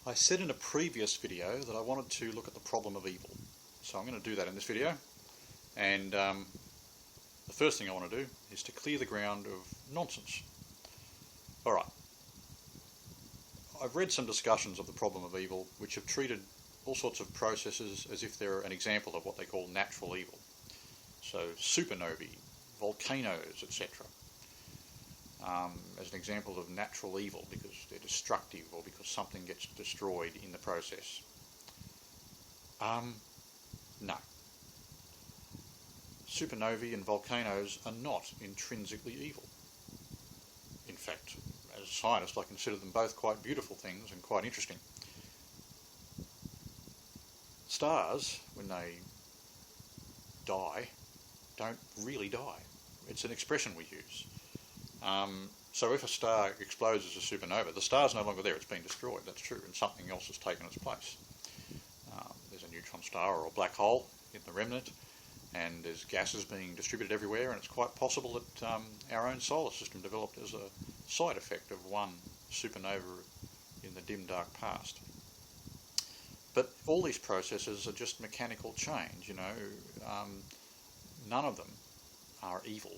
I said in a previous video that I wanted to look at the problem of evil. So I'm going to do that in this video. And the first thing I want to do is to clear the ground of nonsense. Alright. I've read some discussions of the problem of evil which have treated all sorts of processes as if they're an example of what they call natural evil. So supernovae, volcanoes, etc. As an example of natural evil because they're destructive or because something gets destroyed in the process. No. Supernovae and volcanoes are not intrinsically evil. In fact, as a scientist, I consider them both quite beautiful things and quite interesting. Stars, when they die, don't really die. It's an expression we use. So if a star explodes as a supernova, the star's no longer there, it's been destroyed, that's true, and something else has taken its place. There's a neutron star or a black hole in the remnant, and there's gases being distributed everywhere, and it's quite possible that our own solar system developed as a side effect of one supernova in the dim, dark past. But all these processes are just mechanical change, you know. None of them are evil.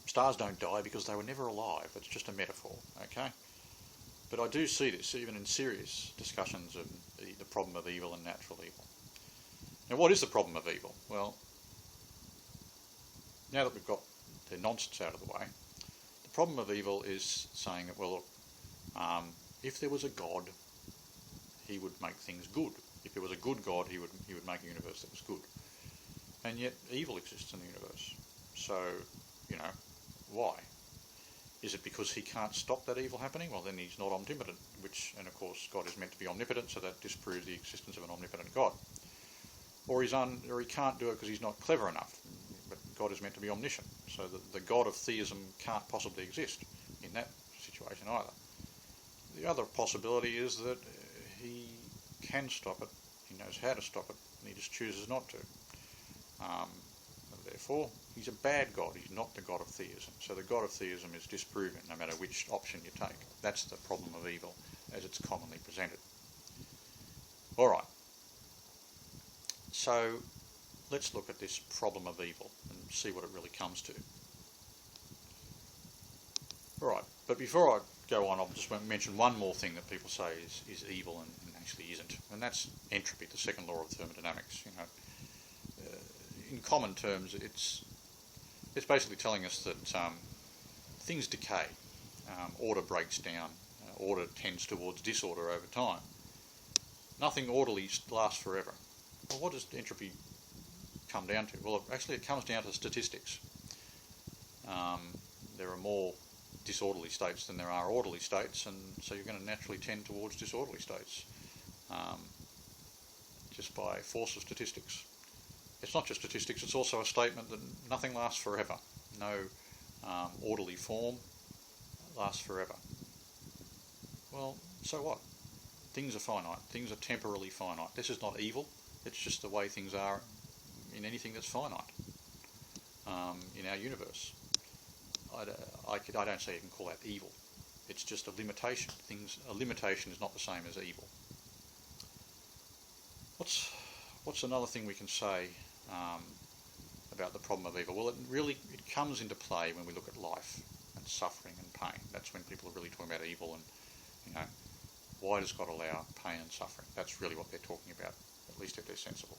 Stars don't die because they were never alive. It's just a metaphor, okay? But I do see this even in serious discussions of the problem of evil and natural evil. Now, what is the problem of evil? Well, now that we've got the nonsense out of the way, the problem of evil is saying that, well, look, if there was a God, he would make things good. If there was a good God, he would make a universe that was good. And yet, evil exists in the universe. So, you know, why? Is it because he can't stop that evil happening? Well, then he's not omnipotent, and of course God is meant to be omnipotent, so that disproves the existence of an omnipotent God. Or he can't do it because he's not clever enough, but God is meant to be omniscient, so the God of theism can't possibly exist in that situation either. The other possibility is that he can stop it, he knows how to stop it, and he just chooses not to. Therefore, he's a bad God. He's not the God of theism. So the God of theism is disproven no matter which option you take. That's the problem of evil as it's commonly presented. Alright. So let's look at this problem of evil and see what it really comes to. Alright, but before I go on, I'll just mention one more thing that people say is evil and actually isn't. And that's entropy, the second law of thermodynamics. You know, in common terms, it's basically telling us that things decay, order breaks down, order tends towards disorder over time. Nothing orderly lasts forever. Well, what does entropy come down to? Well, actually it comes down to statistics. There are more disorderly states than there are orderly states, and so you're going to naturally tend towards disorderly states just by force of statistics. It's not just statistics, it's also a statement that nothing lasts forever. No orderly form lasts forever. Well, so what? Things are finite. Things are temporally finite. This is not evil. It's just the way things are in anything that's finite in our universe. I don't say you can call that evil. It's just a limitation. A limitation is not the same as evil. What's another thing we can say about the problem of evil? Well, it comes into play when we look at life and suffering and pain. That's when people are really talking about evil and, you know, why does God allow pain and suffering? That's really what they're talking about, at least if they're sensible.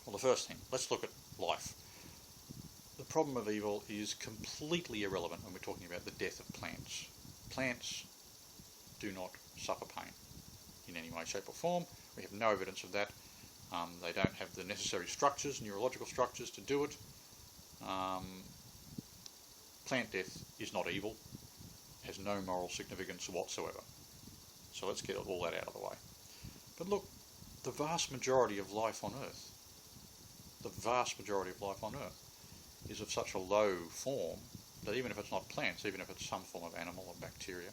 Well, the first thing, let's look at life. The problem of evil is completely irrelevant when we're talking about the death of plants. Plants do not suffer pain in any way, shape or form. We have no evidence of that. They don't have the necessary structures, neurological structures, to do it. Plant death is not evil, has no moral significance whatsoever. So let's get all that out of the way. But look, the vast majority of life on Earth, is of such a low form that even if it's not plants, even if it's some form of animal or bacteria,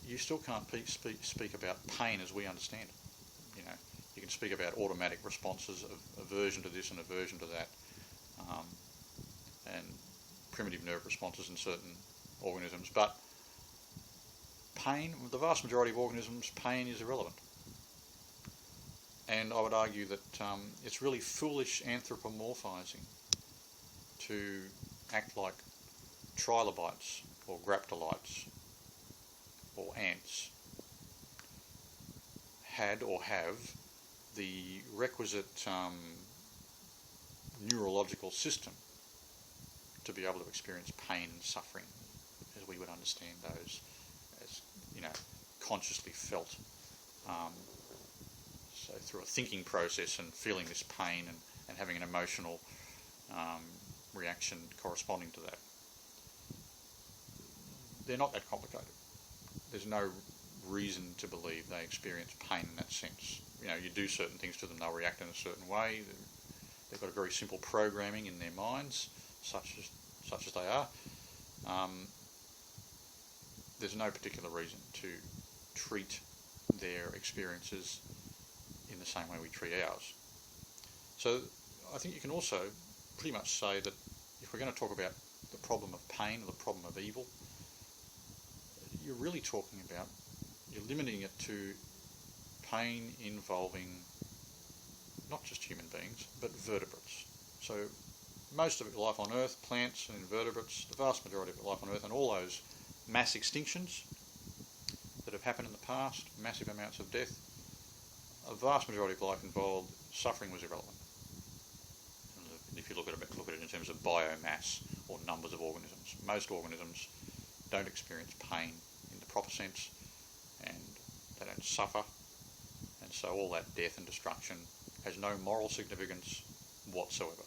you still can't speak about pain as we understand it. You know, you can speak about automatic responses of aversion to this and aversion to that, and primitive nerve responses in certain organisms, but pain, the vast majority of organisms, pain is irrelevant. And I would argue that it's really foolish anthropomorphizing to act like trilobites or graptolites or ants had or have the requisite neurological system to be able to experience pain and suffering as we would understand those as, consciously felt. So through a thinking process and feeling this pain and having an emotional reaction corresponding to that. They're not that complicated. There's no reason to believe they experience pain in that sense. You do certain things to them, they'll react in a certain way. They've got a very simple programming in their minds, such as they are. There's no particular reason to treat their experiences in the same way we treat ours. So I think you can also pretty much say that if we're going to talk about the problem of pain or the problem of evil, you're really talking about, you're limiting it to pain involving not just human beings, but vertebrates. So most of life on Earth, plants and invertebrates, the vast majority of life on Earth, and all those mass extinctions that have happened in the past, massive amounts of death, a vast majority of life involved, suffering was irrelevant. If you look at it in terms of biomass or numbers of organisms, most organisms don't experience pain in the proper sense, and they don't suffer, and so all that death and destruction has no moral significance whatsoever.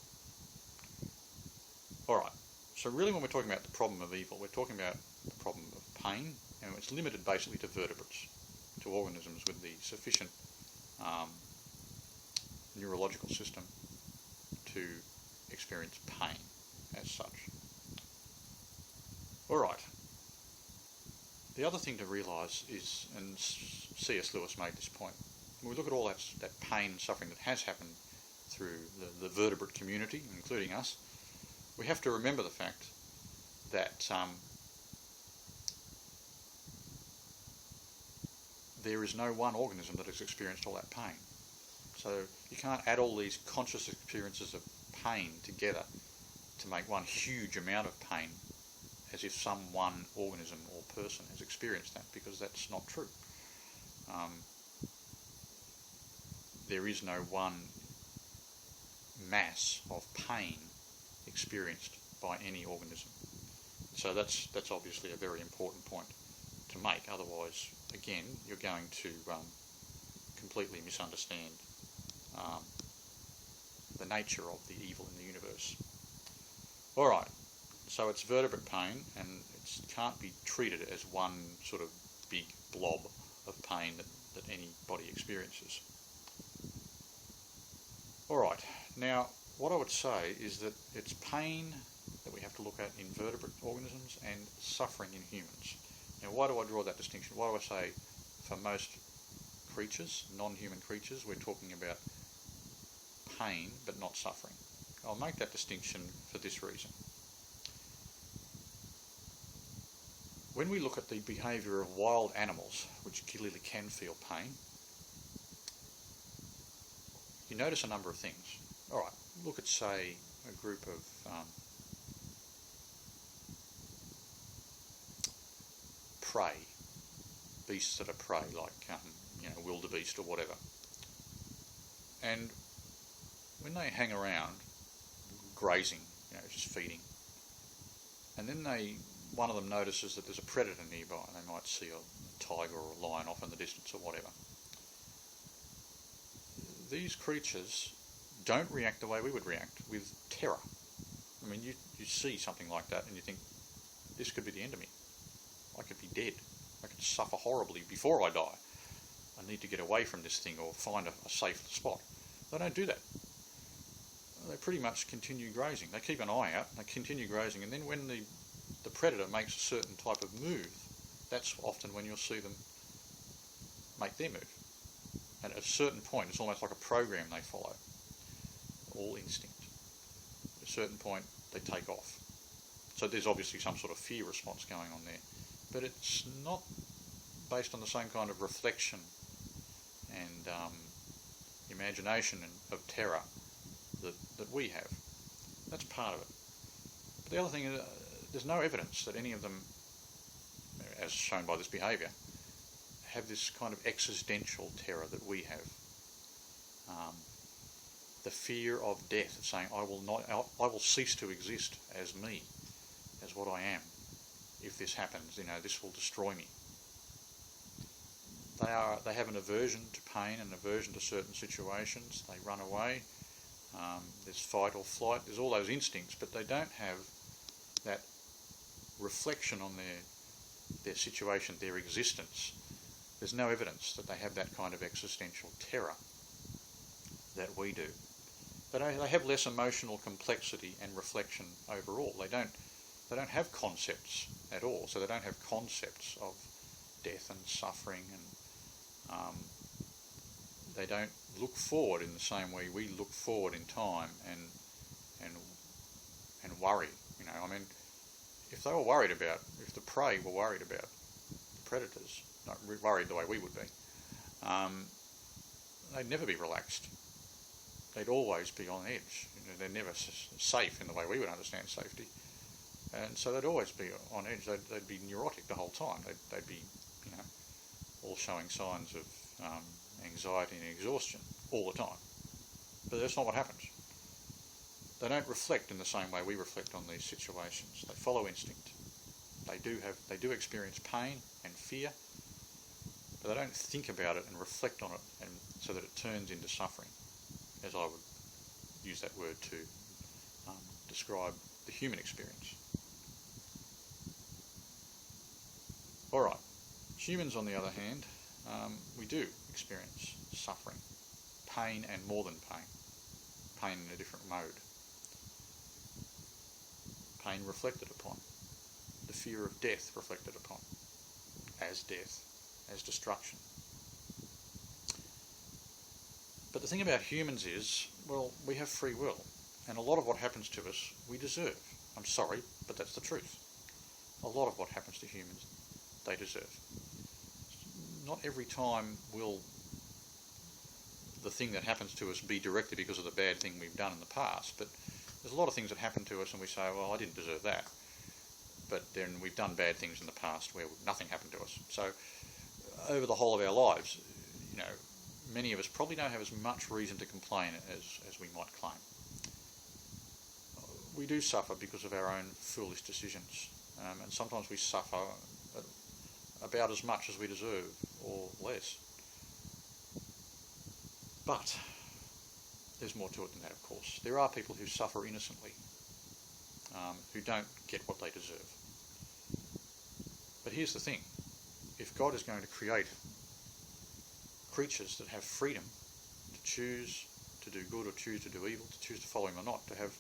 Alright, so really when we're talking about the problem of evil, we're talking about the problem of pain, and it's limited basically to vertebrates, to organisms with the sufficient neurological system to experience pain as such. Alright, the other thing to realise is, and C.S. Lewis made this point, when we look at all that pain and suffering that has happened through the vertebrate community, including us, we have to remember the fact that there is no one organism that has experienced all that pain. So you can't add all these conscious experiences of pain together to make one huge amount of pain as if some one organism or person has experienced that, because that's not true. There is no one mass of pain experienced by any organism. So that's obviously a very important point to make. Otherwise, again, you're going to completely misunderstand the nature of the evil in the universe. Alright, so it's vertebrate pain, and it can't be treated as one sort of big blob of pain that anybody experiences. Alright, now what I would say is that it's pain that we have to look at in vertebrate organisms and suffering in humans. Now why do I draw that distinction? Why do I say for most creatures, non-human creatures, we're talking about pain but not suffering? I'll make that distinction for this reason. When we look at the behaviour of wild animals, which clearly can feel pain, you notice a number of things. Alright, look at, say, a group of prey, beasts that are prey, like wildebeest or whatever. And when they hang around, grazing, just feeding, and then one of them notices that there's a predator nearby, and they might see a tiger or a lion off in the distance or whatever. These creatures don't react the way we would react, with terror. I mean, you see something like that and you think, this could be the end of me. I could be dead. I could suffer horribly before I die. I need to get away from this thing or find a safe spot. They don't do that. They pretty much continue grazing. They keep an eye out, they continue grazing, and then when the predator makes a certain type of move, that's often when you'll see them make their move. And at a certain point, it's almost like a program they follow. All instinct. At a certain point, they take off. So there's obviously some sort of fear response going on there. But it's not based on the same kind of reflection and imagination of terror that we have. That's part of it. But the other thing is, there's no evidence that any of them, as shown by this behaviour, have this kind of existential terror that we have. The fear of death, saying, I will cease to exist as me, as what I am. If this happens, this will destroy me. They have an aversion to pain, an aversion to certain situations. They run away. There's fight or flight. There's all those instincts, but they don't have that reflection on their situation, their existence. There's no evidence that they have that kind of existential terror that we do. But they have less emotional complexity and reflection overall. They don't have concepts at all. So they don't have concepts of death and suffering, and they don't look forward in the same way we look forward in time and worry. If they were worried about, if the prey were worried about the predators, not worried the way we would be, they'd never be relaxed. They'd always be on edge. They're never safe in the way we would understand safety, and so they'd always be on edge. They'd be neurotic the whole time. They'd be, all showing signs of anxiety and exhaustion all the time. But that's not what happens. They don't reflect in the same way we reflect on these situations. They follow instinct. They do experience pain and fear, but they don't think about it and reflect on it, and so that it turns into suffering, as I would use that word to describe the human experience. All right, humans, on the other hand, we do experience suffering, pain, and more than pain in a different mode. Pain reflected upon, the fear of death reflected upon, as death, as destruction. But the thing about humans is, well, we have free will, and a lot of what happens to us we deserve. I'm sorry, but that's the truth. A lot of what happens to humans, they deserve. Not every time will the thing that happens to us be directly because of the bad thing we've done in the past, but there's a lot of things that happen to us and we say, well, I didn't deserve that. But then we've done bad things in the past where nothing happened to us. So over the whole of our lives, many of us probably don't have as much reason to complain as we might claim. We do suffer because of our own foolish decisions, and sometimes we suffer about as much as we deserve, or less. But there's more to it than that, of course. There are people who suffer innocently, who don't get what they deserve. But here's the thing. If God is going to create creatures that have freedom to choose to do good or choose to do evil, to choose to follow him or not, to have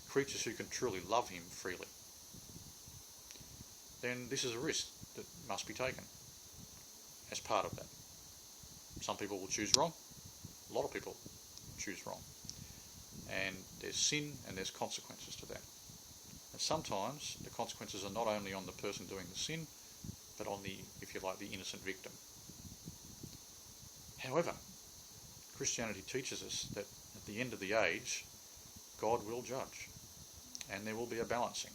creatures who can truly love him freely, then this is a risk that must be taken as part of that. Some people will choose wrong. A lot of people choose wrong. And there's sin and there's consequences to that. And sometimes the consequences are not only on the person doing the sin, but on the, if you like, the innocent victim. However, Christianity teaches us that at the end of the age, God will judge, and there will be a balancing.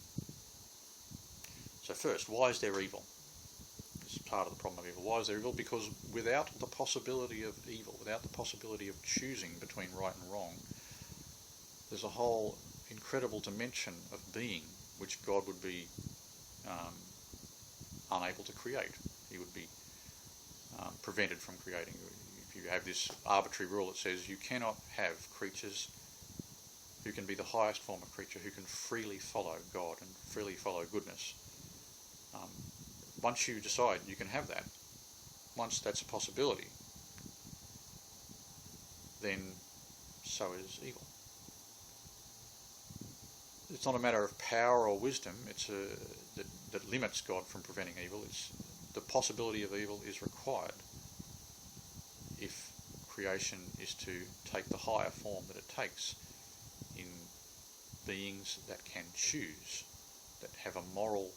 So first, why is there evil? This is part of the problem of evil. Why is there evil? Because without the possibility of evil, without the possibility of choosing between right and wrong, there's a whole incredible dimension of being which God would be unable to create. He would be prevented from creating. If you have this arbitrary rule that says you cannot have creatures who can be the highest form of creature, who can freely follow God and freely follow goodness. Once you decide you can have that, once that's a possibility, then so is evil. It's not a matter of power or wisdom that limits God from preventing evil. It's the possibility of evil is required if creation is to take the higher form that it takes in beings that can choose, that have a moral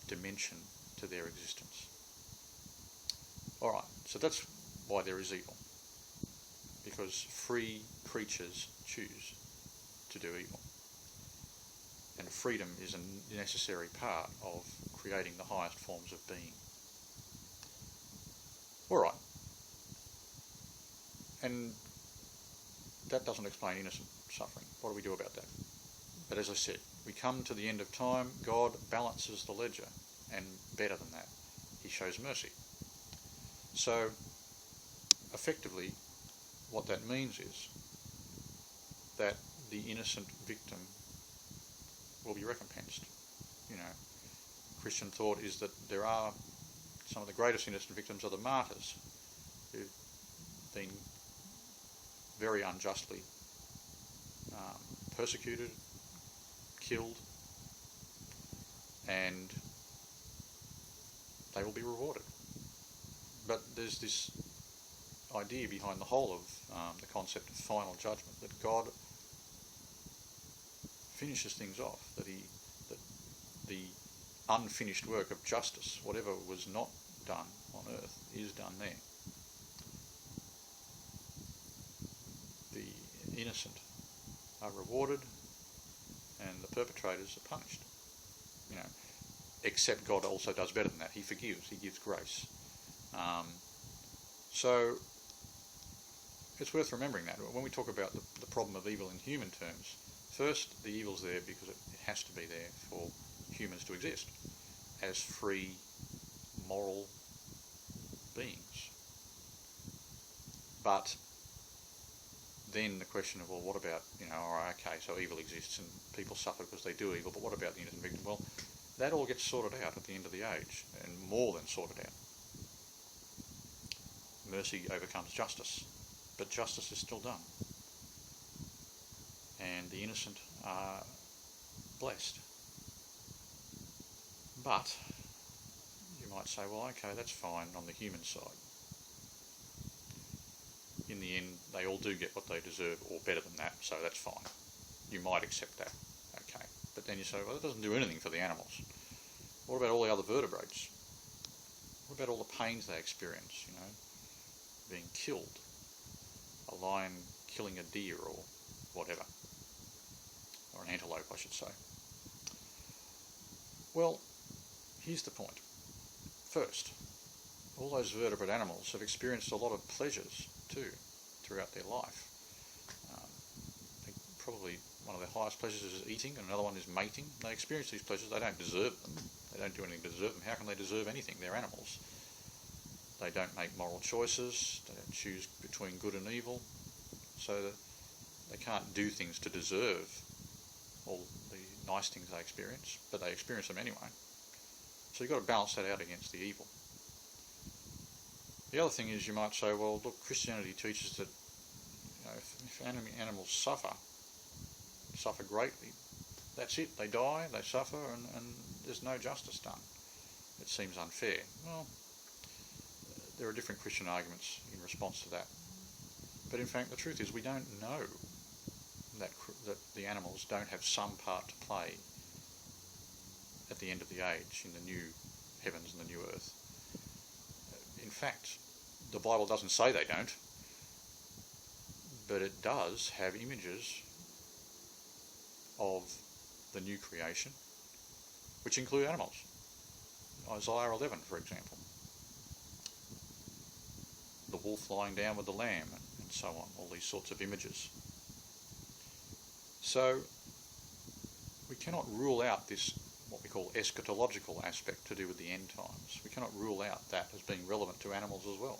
dimension to their existence. Alright, so that's why there is evil. Because free creatures choose to do evil. And freedom is a necessary part of creating the highest forms of being. Alright. And that doesn't explain innocent suffering. What do we do about that? But as I said, we come to the end of time, God balances the ledger, and better than that, he shows mercy. So, effectively, what that means is that the innocent victim will be recompensed. You know, Christian thought is that there are some of the greatest innocent victims are the martyrs who've been very unjustly persecuted, killed, and they will be rewarded. But there's this idea behind the whole of the concept of final judgment, that God finishes things off, that the unfinished work of justice, whatever was not done on earth, is done there. The innocent are rewarded and the perpetrators are punished. You know, except God also does better than that. He forgives, he gives grace. So it's worth remembering that when we talk about the problem of evil in human terms. First, the evil's there because it has to be there for humans to exist as free, moral beings. But then the question of, well, what about, alright, okay, so evil exists and people suffer because they do evil, but what about the innocent victim? Well, that all gets sorted out at the end of the age, and more than sorted out. Mercy overcomes justice, but justice is still done. And the innocent are blessed. But you might say, well, okay, that's fine on the human side. In the end, they all do get what they deserve, or better than that, so that's fine. You might accept that, okay. But then you say, well, that doesn't do anything for the animals. What about all the other vertebrates? What about all the pains they experience, being killed? A lion killing a deer or whatever. Or an antelope, I should say. Well, here's the point. First, all those vertebrate animals have experienced a lot of pleasures too throughout their life. I think probably one of their highest pleasures is eating, and another one is mating. They experience these pleasures. They don't deserve them. They don't do anything to deserve them. How can they deserve anything? They're animals. They don't make moral choices. They don't choose between good and evil. So that they can't do things to deserve all the nice things they experience, but they experience them anyway. So you've got to balance that out against the evil. The other thing is, you might say, well, look, Christianity teaches that if animals suffer greatly, that's it. They die, they suffer, and there's no justice done. It seems unfair. Well, there are different Christian arguments in response to that. But in fact, the truth is we don't know that the animals don't have some part to play at the end of the age in the new heavens and the new earth. In fact, the Bible doesn't say they don't, but it does have images of the new creation, which include animals. Isaiah 11, for example. The wolf lying down with the lamb, and so on, all these sorts of images. So, we cannot rule out this, what we call eschatological aspect to do with the end times. We cannot rule out that as being relevant to animals as well.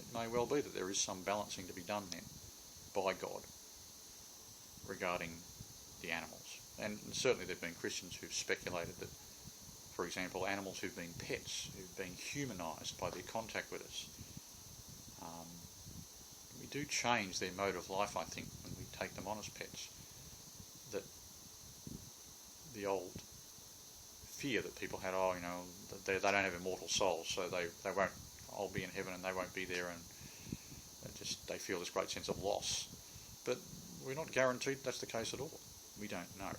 It may well be that there is some balancing to be done then by God regarding the animals. And certainly there have been Christians who've speculated that, for example, animals who've been pets, who've been humanised by their contact with us, we do change their mode of life, I think, when we take them on as pets. That the old fear that people had, they don't have immortal souls, so they won't, I'll be in heaven and they won't be there, and they feel this great sense of loss. But we're not guaranteed that's the case at all. We don't know.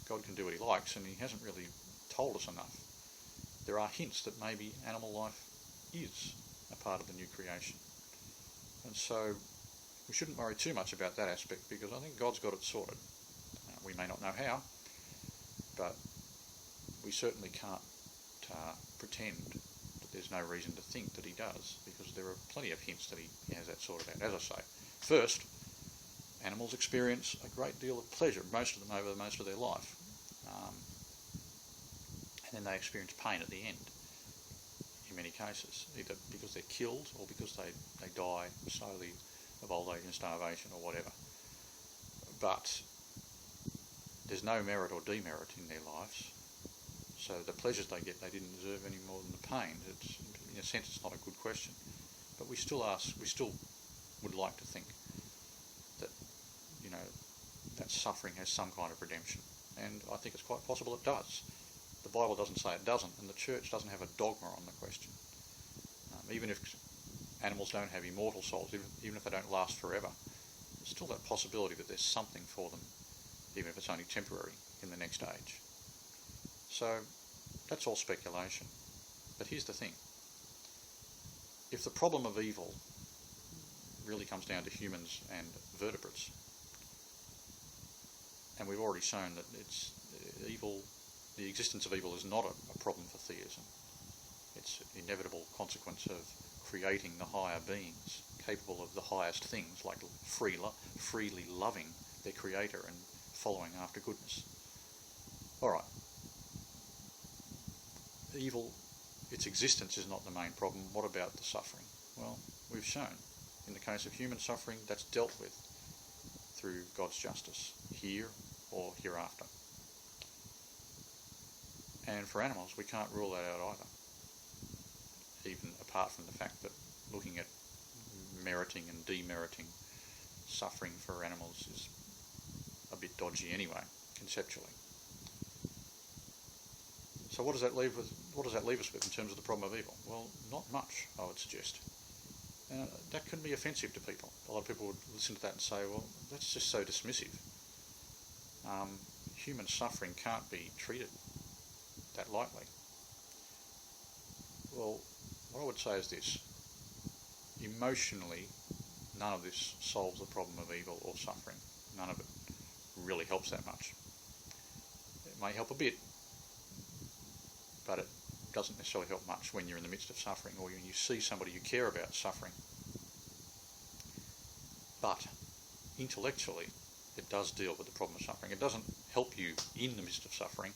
God can do what he likes, and he hasn't really told us enough. There are hints that maybe animal life is a part of the new creation. And so we shouldn't worry too much about that aspect, because I think God's got it sorted. We may not know how, but we certainly can't pretend that there's no reason to think that he does, because there are plenty of hints that he has that sorted out. As I say, first, animals experience a great deal of pleasure, most of them over most of their life, and then they experience pain at the end in many cases, either because they're killed or because they die slowly of old age and starvation or whatever. But there's no merit or demerit in their lives, so the pleasures they get, they didn't deserve any more than the pain. It's, in a sense, it's not a good question, but we still would like to think that, you know, that suffering has some kind of redemption, and I think it's quite possible it does. The Bible doesn't say it doesn't, and the Church doesn't have a dogma on the question. Even if animals don't have immortal souls, even if they don't last forever, there's still that possibility that there's something for them, even if it's only temporary, in the next age. So that's all speculation. But here's the thing. If the problem of evil really comes down to humans and vertebrates, and we've already shown that it's evil, the existence of evil is not a problem for theism. It's an inevitable consequence of creating the higher beings, capable of the highest things, like freely loving their creator and following after goodness. Alright. Evil, its existence is not the main problem. What about the suffering? Well, we've shown, in the case of human suffering, that's dealt with through God's justice, here or hereafter. And for animals, we can't rule that out either, even apart from the fact that looking at meriting and demeriting suffering for animals is a bit dodgy anyway, conceptually. So what does that leave us with in terms of the problem of evil? Well, not much, I would suggest. That can be offensive to people. A lot of people would listen to that and say, well, that's just so dismissive. Human suffering can't be treated that lightly. Well, what I would say is this. Emotionally, none of this solves the problem of evil or suffering. None of it really helps that much. It may help a bit, but it doesn't necessarily help much when you're in the midst of suffering, or when you see somebody you care about suffering. But intellectually, it does deal with the problem of suffering. It doesn't help you in the midst of suffering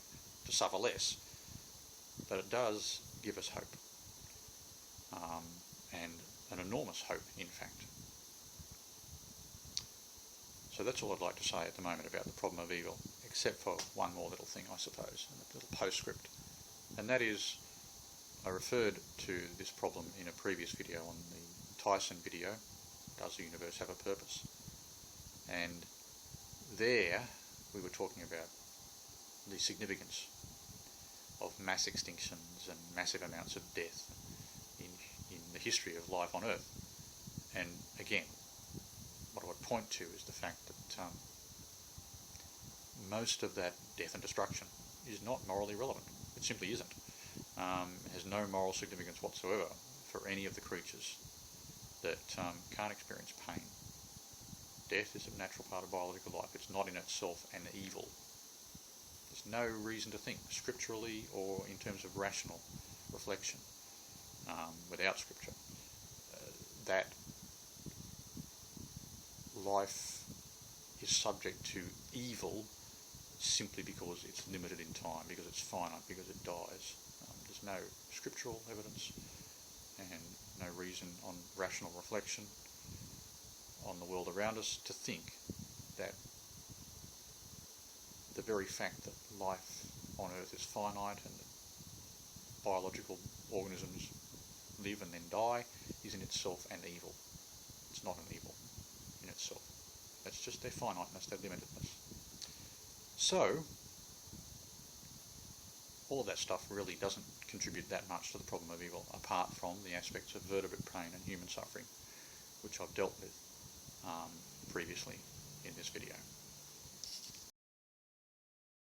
to suffer less, but it does give us hope, and an enormous hope, in fact. So that's all I'd like to say at the moment about the problem of evil, except for one more little thing, I suppose, a little postscript. And that is, I referred to this problem in a previous video on the Tyson video, Does the Universe Have a Purpose? And there we were talking about the significance of mass extinctions and massive amounts of death in the history of life on Earth. And again, what I would point to is the fact that most of that death and destruction is not morally relevant. It simply isn't. It has no moral significance whatsoever for any of the creatures that can't experience pain. Death is a natural part of biological life. It's not in itself an evil. There's no reason to think, scripturally or in terms of rational reflection, without scripture, that life is subject to evil simply because it's limited in time, because it's finite, because it dies. There's no scriptural evidence and no reason on rational reflection on the world around us to think that the very fact that life on Earth is finite and that biological organisms live and then die is in itself an evil. It's not an evil in itself. That's just their finiteness, their limitedness. So, all of that stuff really doesn't contribute that much to the problem of evil, apart from the aspects of vertebrate pain and human suffering, which I've dealt with previously in this video.